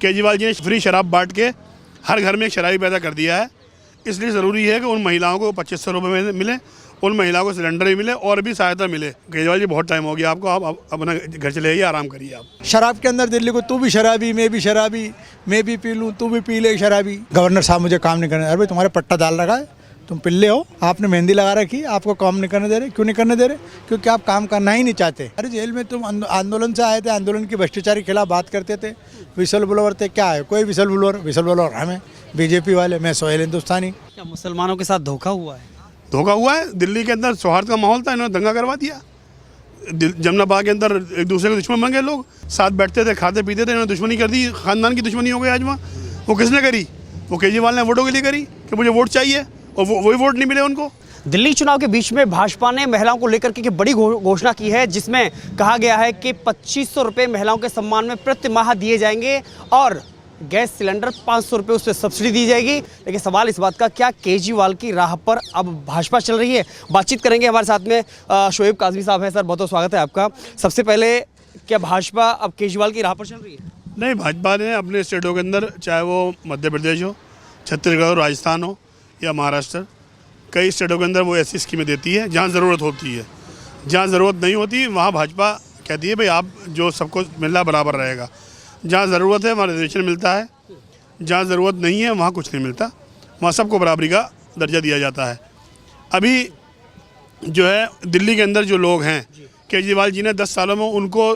केजरीवाल जी ने फ्री शराब बांट के हर घर में एक शराबी पैदा कर दिया है। इसलिए ज़रूरी है कि उन महिलाओं को 2500 रुपये में मिले, उन महिलाओं को सिलेंडर भी मिले और भी सहायता मिले। केजरीवाल जी बहुत टाइम हो गया आपको, आप अपना घर चले जाइए, आराम करिए आप। शराब के अंदर दिल्ली को तू भी शराबी, मैं भी शराबी, मैं भी पी लूँ, तू भी पी ले शराबी। गवर्नर साहब मुझे काम नहीं करने, अरे भाई तुम्हारे पट्टा डाल रखा है, तुम पिल्ले हो, आपने मेहंदी लगा रखी, आपको काम नहीं करने दे रहे। क्यों नहीं करने दे रहे? क्योंकि आप काम करना ही नहीं चाहते। अरे जेल में तुम आंदोलन से आए थे, आंदोलन की भ्रष्टाचारी के खिलाफ बात करते थे, विसल ब्लोअर थे। क्या है? कोई विसल ब्लोअर हमें बीजेपी वाले, मैं सोहेल हिंदुस्तानी। क्या मुसलमानों के साथ धोखा हुआ है? धोखा हुआ है। दिल्ली के अंदर सौहार्द का माहौल था, इन्होंने दंगा करवा दिया। जमुना बाग के अंदर एक दूसरे के दुश्मन बन गए लोग, साथ बैठते थे, खाते पीते थे, इन्होंने दुश्मनी कर दी, खानदान की दुश्मनी हो गई आज वहाँ। वो किसने करी? वो केजरीवाल ने वोटों के लिए करी कि मुझे वोट चाहिए, और वही वोट नहीं मिले उनको। दिल्ली चुनाव के बीच में भाजपा ने महिलाओं को लेकर के बड़ी घोषणा की है, जिसमें कहा गया है कि 2500 रुपये महिलाओं के सम्मान में प्रति माह दिए जाएंगे और गैस सिलेंडर 500 रुपये उस पर सब्सिडी दी जाएगी। लेकिन सवाल इस बात का, क्या केजरीवाल की राह पर अब भाजपा चल रही है? बातचीत करेंगे। हमारे साथ में शोएब काजमी साहब हैं। सर, बहुत बहुत स्वागत है आपका। सबसे पहले, क्या भाजपा अब केजरीवाल की राह पर चल रही है? नहीं, भाजपा ने अपने स्टेटों के अंदर, चाहे वो मध्य प्रदेश हो, छत्तीसगढ़ हो, राजस्थान हो या महाराष्ट्र, कई स्टेटों के अंदर वो ऐसी स्कीमें देती है जहाँ ज़रूरत होती है। जहाँ ज़रूरत नहीं होती वहाँ भाजपा कहती है भाई आप जो सबको मिलना बराबर रहेगा। जहाँ ज़रूरत है वहाँ रिजर्वेशन मिलता है, जहाँ ज़रूरत नहीं है वहाँ कुछ नहीं मिलता, वहाँ सबको बराबरी का दर्जा दिया जाता है। अभी जो है दिल्ली के अंदर जो लोग हैं, केजरीवाल जी ने 10 सालों में उनको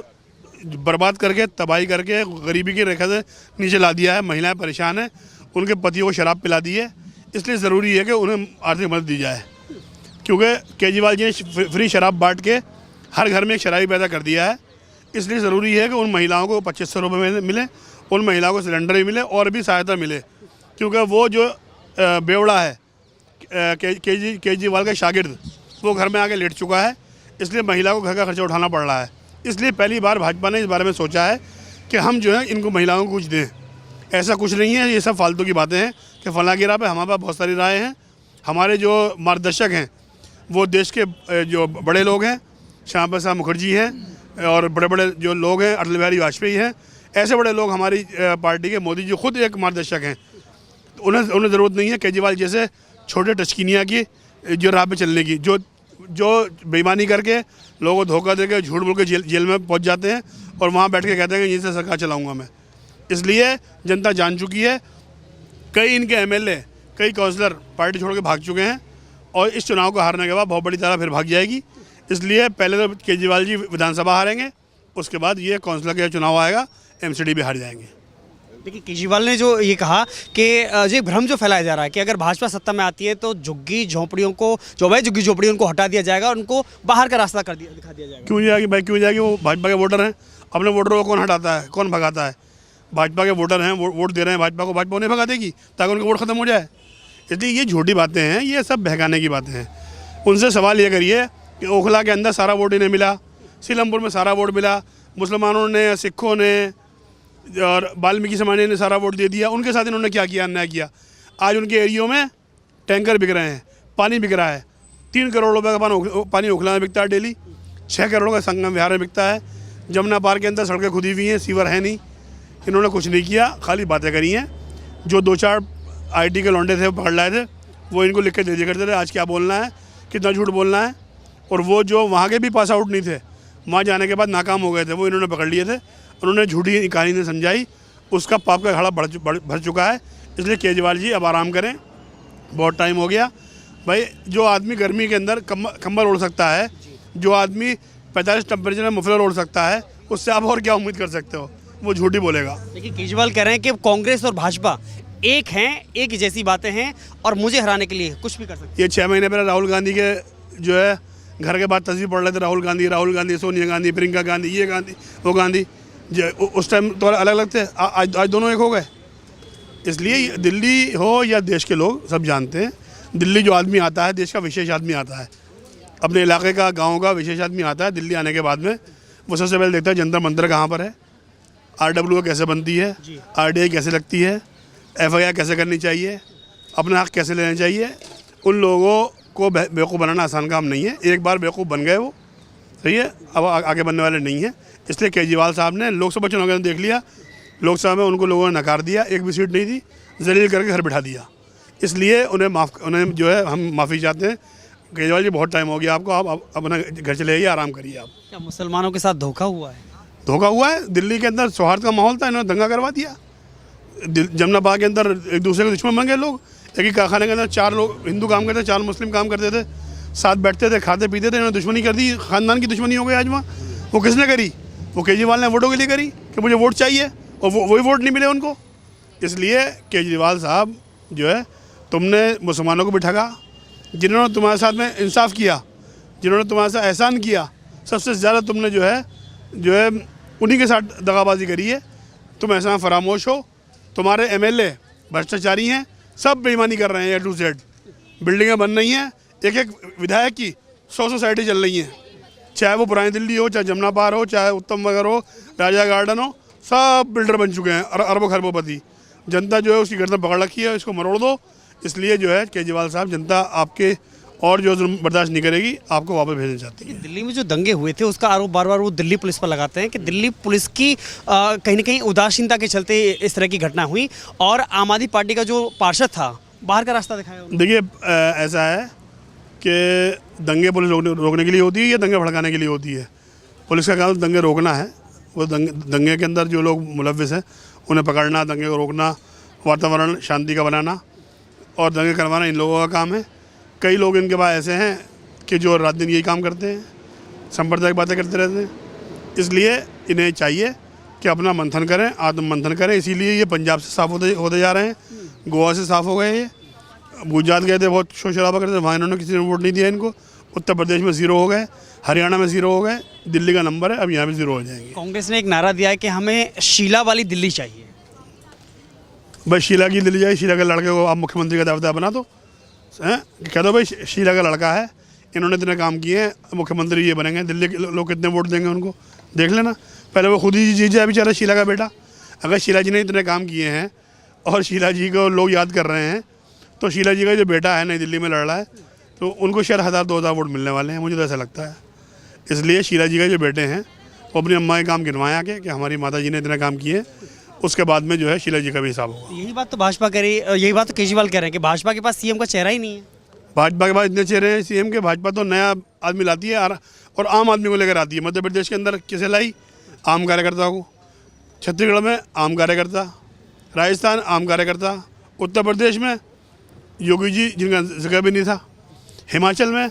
बर्बाद करके, तबाही करके, गरीबी की रेखा से नीचे ला दिया है। महिलाएं परेशान हैं, उनके पतियों को शराब पिला दी है। इसलिए ज़रूरी है कि उन्हें आर्थिक मदद दी जाए, क्योंकि केजरीवाल जी ने फ्री शराब बांट के हर घर में एक शराबी पैदा कर दिया है। इसलिए ज़रूरी है कि उन महिलाओं को 2500 रुपये में मिले, उन महिलाओं को सिलेंडर भी मिले और भी सहायता मिले, क्योंकि वो जो बेवड़ा है केजरीवाल का शागिर्द, वो घर में आके लेट चुका है। इसलिए महिला को घर का खर्चा उठाना पड़ रहा है। इसलिए पहली बार भाजपा ने इस बारे में सोचा है कि हम जो है इनको महिलाओं को कुछ दें। ऐसा कुछ नहीं है, ये सब फालतू की बातें हैं कि फलां की राह पे। हमारे पास बहुत सारी राहें हैं। हमारे जो मार्गदर्शक हैं वो देश के जो बड़े लोग हैं, श्यामा प्रसाद मुखर्जी हैं, और बड़े बड़े जो लोग हैं, अटल बिहारी वाजपेयी हैं। ऐसे बड़े लोग हमारी पार्टी के, मोदी जी खुद एक मार्गदर्शक हैं। उन्हें ज़रूरत नहीं है केजरीवाल जैसे छोटे टचकिनिया की जो राह पे चलने की, जो बेईमानी करके लोगों को धोखा देकर, झूठ बोल के जेल में पहुंच जाते हैं और वहाँ बैठ के कहते हैं कि यहीं से सरकार चलाऊँगा मैं। इसलिए जनता जान चुकी है। कई इनके एमएलए, कई काउंसलर पार्टी छोड़ के भाग चुके हैं और इस चुनाव को हारने के बाद बहुत बड़ी तरह फिर भाग जाएगी। इसलिए पहले तो केजरीवाल जी विधानसभा हारेंगे, उसके बाद ये काउंसलर का चुनाव आएगा, एमसीडी भी हार जाएंगे। देखिए, केजरीवाल ने जो ये कहा कि ये भ्रम जो फैलाया जा रहा है कि अगर भाजपा सत्ता में आती है तो झुग्गी झोंपड़ियों को, जो अवैध झुग्गी झोंपड़ी, उनको हटा दिया जाएगा और उनको बाहर का रास्ता दिखा दिया जाएगा। क्यों जाएगी भाई, क्यों जाएगी? वो भाजपा के वोटर हैं। अपने वोटरों को कौन हटाता है, कौन भगाता है? भाजपा के वोटर हैं, वोट दे रहे हैं भाजपा को, भाजपा उन्हें भगा देगी ताकि उनका वोट खत्म हो जाए। इसलिए ये झूठी बातें हैं, ये सब बहकाने की बातें हैं। उनसे सवाल ये करिए कि ओखला के अंदर सारा वोट इन्हें मिला, सीलमपुर में सारा वोट मिला, मुसलमानों ने, सिखों ने और वाल्मीकि समाज ने सारा वोट दे दिया। उनके साथ इन्होंने क्या किया, अन्याय किया। आज उनके एरियो में टैंकर बिक रहे हैं, पानी बिक रहा है। 3 करोड़ रुपये का पानी ओखला में बिकता है डेली, 6 करोड़ का संगम विहार में बिकता है। जमुना पार के अंदर सड़कें खुदी हुई हैं, सीवर है नहीं। इन्होंने कुछ नहीं किया, खाली बातें करी हैं। जो 2-4 IT के लौंडे थे, पकड़ लाए थे, वो इनको लिख के दे दिया करते थे आज क्या बोलना है, कितना झूठ बोलना है। और वो जो वहाँ के भी पास आउट नहीं थे, वहाँ जाने के बाद नाकाम हो गए थे, वो इन्होंने पकड़ लिए थे। उन्होंने झूठी कहानी ने समझाई, उसका पाप का घड़ा भर चुका है। इसलिए केजरीवाल जी अब आराम करें, बहुत टाइम हो गया भाई। जो आदमी गर्मी के अंदर कंबल ओढ़ सकता है, जो आदमी 45 टेम्परेचर में मफलर ओढ़ सकता है, उससे आप और क्या उम्मीद कर सकते हो? वो झूठी बोलेगा। देखिए, केजरीवाल कह रहे हैं कि कांग्रेस और भाजपा एक हैं, एक ही जैसी बातें हैं और मुझे हराने के लिए कुछ भी कर सकते हैं। ये 6 महीने पहले राहुल गांधी के जो है घर के बाद तस्वीर पढ़ रहे थे, राहुल गांधी, सोनिया गांधी, प्रियंका गांधी, ये गांधी, वो गांधी। उस टाइम तो अलग अलग थे, आज दोनों एक हो गए। इसलिए दिल्ली हो या देश के लोग सब जानते हैं, दिल्ली जो आदमी आता है, देश का विशेष आदमी आता है, अपने इलाके का, गाँव का विशेष आदमी आता है। दिल्ली आने के बाद में वो सबसे पहले देखता है जंतर मंतर कहाँ पर है, RWO कैसे बनती है, RDI कैसे लगती है, FIR कैसे करनी चाहिए, अपने हक कैसे लेने चाहिए। उन लोगों को बेवकूफ़ बनाना आसान काम नहीं है। एक बार बेवकूफ़ बन गए वो, सही है, अब आगे बनने वाले नहीं हैं। इसलिए केजरीवाल साहब ने लोकसभा चुनाव के अंदर देख लिया लोकसभा में उनको लोगों ने नकार दिया, एक भी सीट नहीं दी, जलील करके घर बिठा दिया। इसलिए उन्हें जो है हम माफ़ी चाहते हैं। केजरीवाल जी बहुत टाइम हो गया आपको, आप अपना घर चले जाइए, आराम करिए आप। क्या मुसलमानों के साथ धोखा हुआ है? धोखा हुआ है। दिल्ली के अंदर सौहार्द का माहौल था, इन्होंने दंगा करवा दिया। जमुना बाग के अंदर एक दूसरे के दुश्मन बन गए लोग। एक ही कारखाने के अंदर 4 लोग हिंदू काम करते थे, 4 मुस्लिम काम करते थे, साथ बैठते थे, खाते पीते थे। इन्होंने दुश्मनी कर दी, ख़ानदान की दुश्मनी हो गई आज वहाँ। वो किसने करी? वो केजरीवाल ने वोटों के लिए करी कि मुझे वोट चाहिए, और वही वोट नहीं मिले उनको। इसलिए केजरीवाल साहब जो है, तुमने मुसलमानों को भी ठगा, जिन्होंने तुम्हारे साथ में इंसाफ किया, जिन्होंने तुम्हारे साथ एहसान किया, सबसे ज़्यादा तुमने जो है उन्हीं के साथ दगाबाजी करी है। तुम ऐसा फरामोश हो। तुम्हारे एमएलए भ्रष्टाचारी हैं, सब बेईमानी कर रहे हैं, A to Z। बिल्डिंगें बन रही हैं, एक एक विधायक की 100 सोसाइटी चल रही हैं, चाहे वो पुरानी दिल्ली हो, चाहे जमुना पार हो, चाहे उत्तम नगर हो, राजा गार्डन हो, सब बिल्डर बन चुके हैं, अरबों खरबोपति। जनता जो है उसकी गर्दन पकड़ रखी है, इसको मरोड़ दो। इसलिए जो है केजरीवाल साहब, जनता आपके और जो जुल्म बर्दाश्त नहीं करेगी, आपको वापस भेजना चाहती है। दिल्ली में जो दंगे हुए थे उसका आरोप बार बार वो दिल्ली पुलिस पर लगाते हैं कि दिल्ली पुलिस की कहीं ना कहीं उदासीनता के चलते इस तरह की घटना हुई, और आम आदमी पार्टी का जो पार्षद था बाहर का रास्ता दिखाया उन्होंने। देखिए, ऐसा है कि दंगे पुलिस रोकने के लिए होती है या दंगे भड़काने के लिए होती है? पुलिस का काम दंगे रोकना है। वो दंगे के अंदर जो लोग मुलव्विस हैं उन्हें पकड़ना, दंगे को रोकना, वातावरण शांति का बनाना और दंगे करवाना इन लोगों का काम है। कई लोग इनके पास ऐसे हैं कि जो रात दिन यही काम करते हैं, सांप्रदायिक बातें करते रहते हैं। इसलिए इन्हें चाहिए कि अपना मंथन करें, आत्म मंथन करें। इसीलिए ये पंजाब से साफ़ होते जा रहे हैं, गोवा से साफ़ हो गए। ये गुजरात गए थे, बहुत शोर शराबा करते थे, वहाँ इन्होंने किसी ने वोट नहीं दिया इनको। उत्तर प्रदेश में 0 हो गए, हरियाणा में 0 हो गए, दिल्ली का नंबर है, अब यहाँ भी 0 हो जाएंगे। कांग्रेस ने एक नारा दिया है कि हमें शीला वाली दिल्ली चाहिए। भाई शीला की दिल्ली जाए, शीला के लड़के को आप मुख्यमंत्री का दावेदार बना दो, हैं? कह दो भाई शीला का लड़का है, इन्होंने इतने काम किए हैं, मुख्यमंत्री ये बनेंगे। दिल्ली के लोग कितने वोट देंगे उनको, देख लेना। पहले वो खुद ही जीत जाए बेचारा शीला का बेटा। अगर शीला जी ने इतने काम किए हैं और शीला जी को लोग याद कर रहे हैं, तो शीला जी का जो बेटा है नई दिल्ली में लड़ रहा है, तो उनको शायद 1000-2000 वोट मिलने वाले हैं, मुझे तो ऐसा लगता है। इसलिए शीला जी का जो बेटे हैं वो अपनी अम्मा के काम गिनवाएं आके कि हमारी माता जी ने इतने काम किए, उसके बाद में जो है शीला जी का भी हिसाब होगा। यही बात तो भाजपा कह रही है, यही बात तो केजरीवाल कह रहे हैं कि भाजपा के पास सीएम का चेहरा ही नहीं है। भाजपा के पास इतने चेहरे हैं सीएम के। भाजपा तो नया आदमी लाती है और आम आदमी को लेकर आती है। मध्य प्रदेश के अंदर किसे लाई? आम कार्यकर्ता को। छत्तीसगढ़ में आम कार्यकर्ता, राजस्थान आम कार्यकर्ता, उत्तर प्रदेश में योगी जी जिनका जगह भी नहीं था, हिमाचल में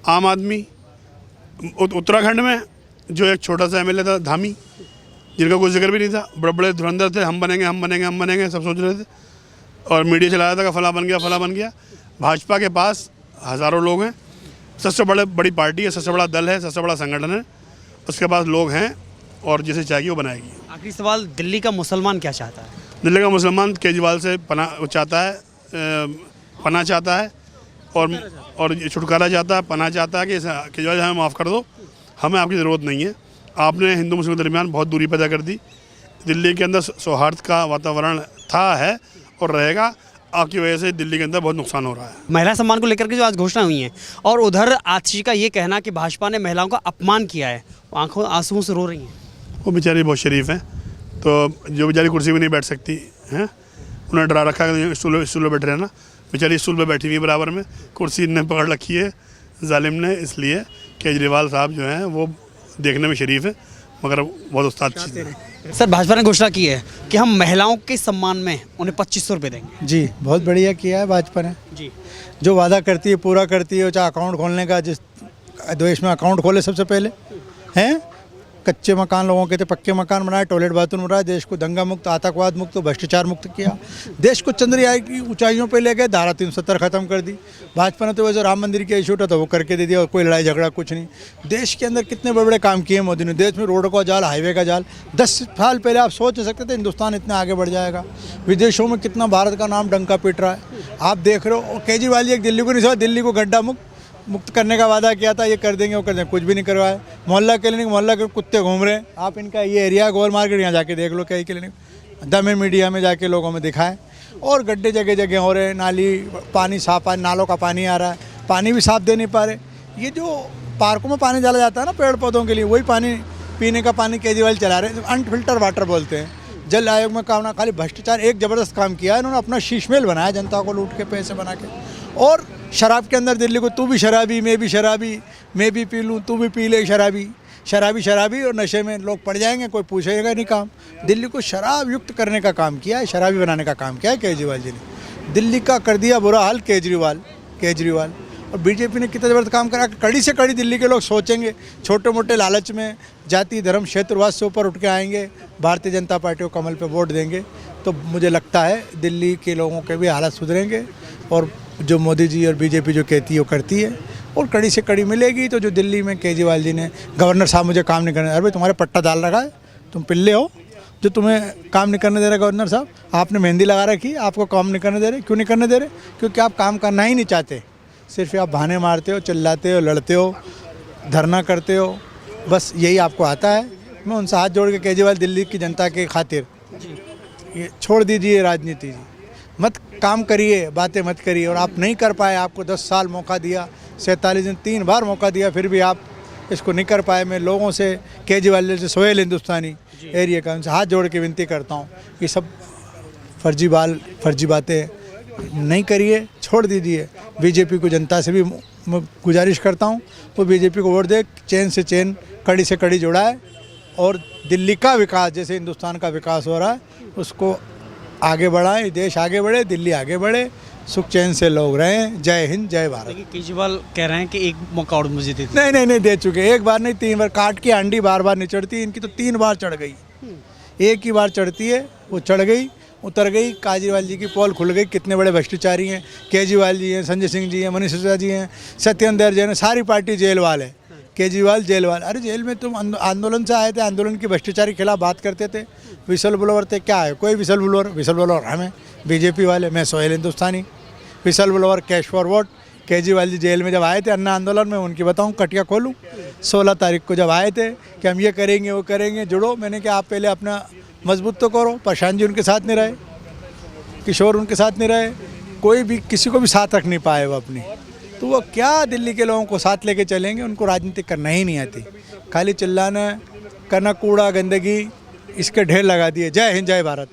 आम आदमी, उत्तराखंड में जो एक छोटा सा एमएलए था धामी, जिनका कोई जिक्र भी नहीं था। बड़े बड़े धुरंधर थे, हम बनेंगे हम बनेंगे हम बनेंगे, सब सोच रहे थे, और मीडिया चलाया था कि फला बन गया फला बन गया। भाजपा के पास हज़ारों लोग हैं, सबसे बड़ी पार्टी है, सबसे बड़ा दल है, सबसे बड़ा संगठन है, उसके पास लोग हैं और जिसे चाहिए वो बनाएगी। आखिरी सवाल, दिल्ली का मुसलमान क्या चाहता है? दिल्ली का मुसलमान केजरीवाल से पनाह चाहता है, पनाह चाहता है और छुटकारा चाहता है, पनाह चाहता है कि केजरीवाल हमें माफ़ कर दो, हमें आपकी ज़रूरत नहीं है। आपने हिंदू मुस्लिम के दरमियान बहुत दूरी पैदा कर दी। दिल्ली के अंदर सौहार्द का वातावरण था, है और रहेगा। आपकी वजह से दिल्ली के अंदर बहुत नुकसान हो रहा है। महिला सम्मान को लेकर के जो आज घोषणा हुई है, और उधर आतिशी का ये कहना कि भाजपा ने महिलाओं का अपमान किया है, आंखों आंसुओं से रो रही हैं। वो बेचारी बहुत शरीफ हैं, तो जो बेचारी कुर्सी में नहीं बैठ सकती हैं, उन्हें डरा रखा है स्टूल पर बैठे रहना। बेचारी स्टूल पर बैठी हुई है बराबर में, कुर्सी ने पकड़ रखी है जालिम ने। इसलिए केजरीवाल साहब जो हैं वो देखने में शरीफ है, मगर बहुत उस्ताद चीज़ है। सर, भाजपा ने घोषणा की है कि हम महिलाओं के सम्मान में उन्हें 2500 रुपये देंगे। जी, बहुत बढ़िया किया है भाजपा ने। जी, जो वादा करती है पूरा करती है। चाहे अकाउंट खोलने का, जिस देश में अकाउंट खोले सबसे पहले हैं, कच्चे मकान लोगों के थे पक्के मकान बनाए, टॉयलेट बाथरूम बनाए, देश को दंगा मुक्त, आतंकवाद मुक्त, भ्रष्टाचार मुक्त किया, देश को चंद्रयान की ऊंचाइयों पे ले गए, धारा 370 खत्म कर दी। भाजपा ने तो वैसे राम मंदिर की इशू था तो वो करके दे दिया, और कोई लड़ाई झगड़ा कुछ नहीं। देश के अंदर कितने बड़े बड़े काम किए मोदी ने। देश में रोड का जाल, हाईवे का जाल, 10 साल पहले आप सोच नहीं सकते थे हिंदुस्तान इतना आगे बढ़ जाएगा। विदेशों में कितना भारत का नाम डंका पीट रहा है, आप देख रहे हो। और केजरीवाल जी एक दिल्ली को नहीं सवा, दिल्ली को गड्ढा मुक्त करने का वादा किया था, ये कर देंगे वो कर देंगे, कुछ भी नहीं करवाया। मोहल्ला क्लिनिक, मोहल्ला के कुत्ते घूम रहे हैं। आप इनका ये एरिया गोल मार्केट यहाँ जाके देख लो, क्या क्लिनिक दमे मीडिया में जाके लोगों में दिखाएं। और गड्ढे जगह जगह हो रहे हैं, नाली पानी साफ, पानी नालों का पानी आ रहा है, पानी भी साफ दे नहीं पा रहे। ये जो पार्कों में पानी डाला जाता है ना पेड़ पौधों के लिए, वही पानी पीने का पानी केजरीवाल चला रहे हैं, अनफिल्टर वाटर बोलते हैं। जल आयोग में काम ना, खाली भ्रष्टाचार एक ज़बरदस्त काम किया है इन्होंने, अपना शीशमेल बनाया जनता को लूट के पैसे बना के। और शराब के अंदर दिल्ली को, तू भी शराबी, मैं भी शराबी, मैं भी पी लूँ, तू भी पी ले, शराबी शराबी शराबी, और नशे में लोग पड़ जाएंगे, कोई पूछेगा नहीं काम। दिल्ली को शराब युक्त करने का काम किया है, शराबी बनाने का काम किया है केजरीवाल जी ने। दिल्ली का कर दिया बुरा हाल केजरीवाल। और बीजेपी ने कितना ज़बरदस्त काम करा, कड़ी से कड़ी दिल्ली के लोग सोचेंगे, छोटे मोटे लालच में जाति धर्म क्षेत्रवाद से ऊपर उठ के आएंगे, भारतीय जनता पार्टी को कमल पे वोट देंगे, तो मुझे लगता है दिल्ली के लोगों के भी हालात सुधरेंगे। और जो मोदी जी और बीजेपी जो कहती है वो करती है, और कड़ी से कड़ी मिलेगी। तो जो दिल्ली में केजरीवाल जी ने, गवर्नर साहब मुझे काम नहीं करने, अरे भाई तुम्हारे पट्टा डाल रखा है, तुम पिल्ले हो, जो तुम्हें काम नहीं करने दे रहे गवर्नर साहब। आपने मेहंदी लगा रखी, आपको काम नहीं करने दे रहे। क्यों नहीं करने दे रहे? क्योंकि आप काम करना ही नहीं चाहते, सिर्फ आप बहाने मारते हो, चिल्लाते हो, लड़ते हो, धरना करते हो, बस यही आपको आता है। मैं उनसे हाथ जोड़ के, केजरीवाल दिल्ली की जनता के खातिर ये छोड़ दीजिए राजनीति जी, मत काम करिए, बातें मत करिए। और आप नहीं कर पाए, आपको 10 साल मौका दिया, 47 दिन 3 बार मौका दिया, फिर भी आप इसको नहीं कर पाए। मैं लोगों से, केजरीवाल से, सोहेल हिंदुस्तानी एरिया का, उनसे हाथ जोड़ के विनती करता हूँ, ये सब फर्जी बातें नहीं करिए, छोड़ दीजिए। बीजेपी को जनता से भी मैं गुजारिश करता हूँ, वो बीजेपी को वोट दे, चैन से चैन, कड़ी से कड़ी जुड़ाए, और दिल्ली का विकास, जैसे हिंदुस्तान का विकास हो रहा है, उसको आगे बढ़ाएं, देश आगे बढ़े, दिल्ली आगे बढ़े, सुख चैन से लोग रहें। जय हिंद, जय भारत। देखिए केजरीवाल कह रहे हैं कि एक मौका और मुझे दे दीजिए। नहीं दे चुके, एक बार नहीं 3 बार। काट की आंडी बार बार नहीं चढ़ती, इनकी तो 3 बार चढ़ गई। एक ही बार चढ़ती है, वो चढ़ गई, उतर गई। केजरीवाल जी की पोल खुल गई, कितने बड़े भ्रष्टाचारी हैं। केजरीवाल जी हैं, संजय सिंह जी हैं, मनीष सिसोदिया जी हैं, सत्येंद्र जैन, सारी पार्टी जेल वाले। केजरीवाल जेलवाल, अरे जेल में तुम आंदोलन से आए थे, आंदोलन की भ्रष्टाचारी के खिलाफ बात करते थे, विसल ब्लोअर थे। क्या है, कोई विसल ब्लोअर हमें बीजेपी वाले, मैं Sohail Hindustani, whistle blower cash for vote. Kejriwal ji jail में जब आए थे अन्ना आंदोलन में, उनकी बताऊं कटिया खोलूं, 16 तारीख को जब आए थे कि हम ये करेंगे वो करेंगे, जुड़ो। मैंने कहा आप पहले अपना मजबूत तो करो। प्रशांत जी उनके साथ नहीं रहे, किशोर उनके साथ नहीं रहे, कोई भी किसी को भी साथ रख नहीं पाए वो अपनी, तो वो क्या दिल्ली के लोगों को साथ लेके चलेंगे? उनको राजनीति करना ही नहीं आती, खाली चिल्लाना, करना, कूड़ा गंदगी, इसके ढेर लगा दिए। जय हिंद, जय भारत।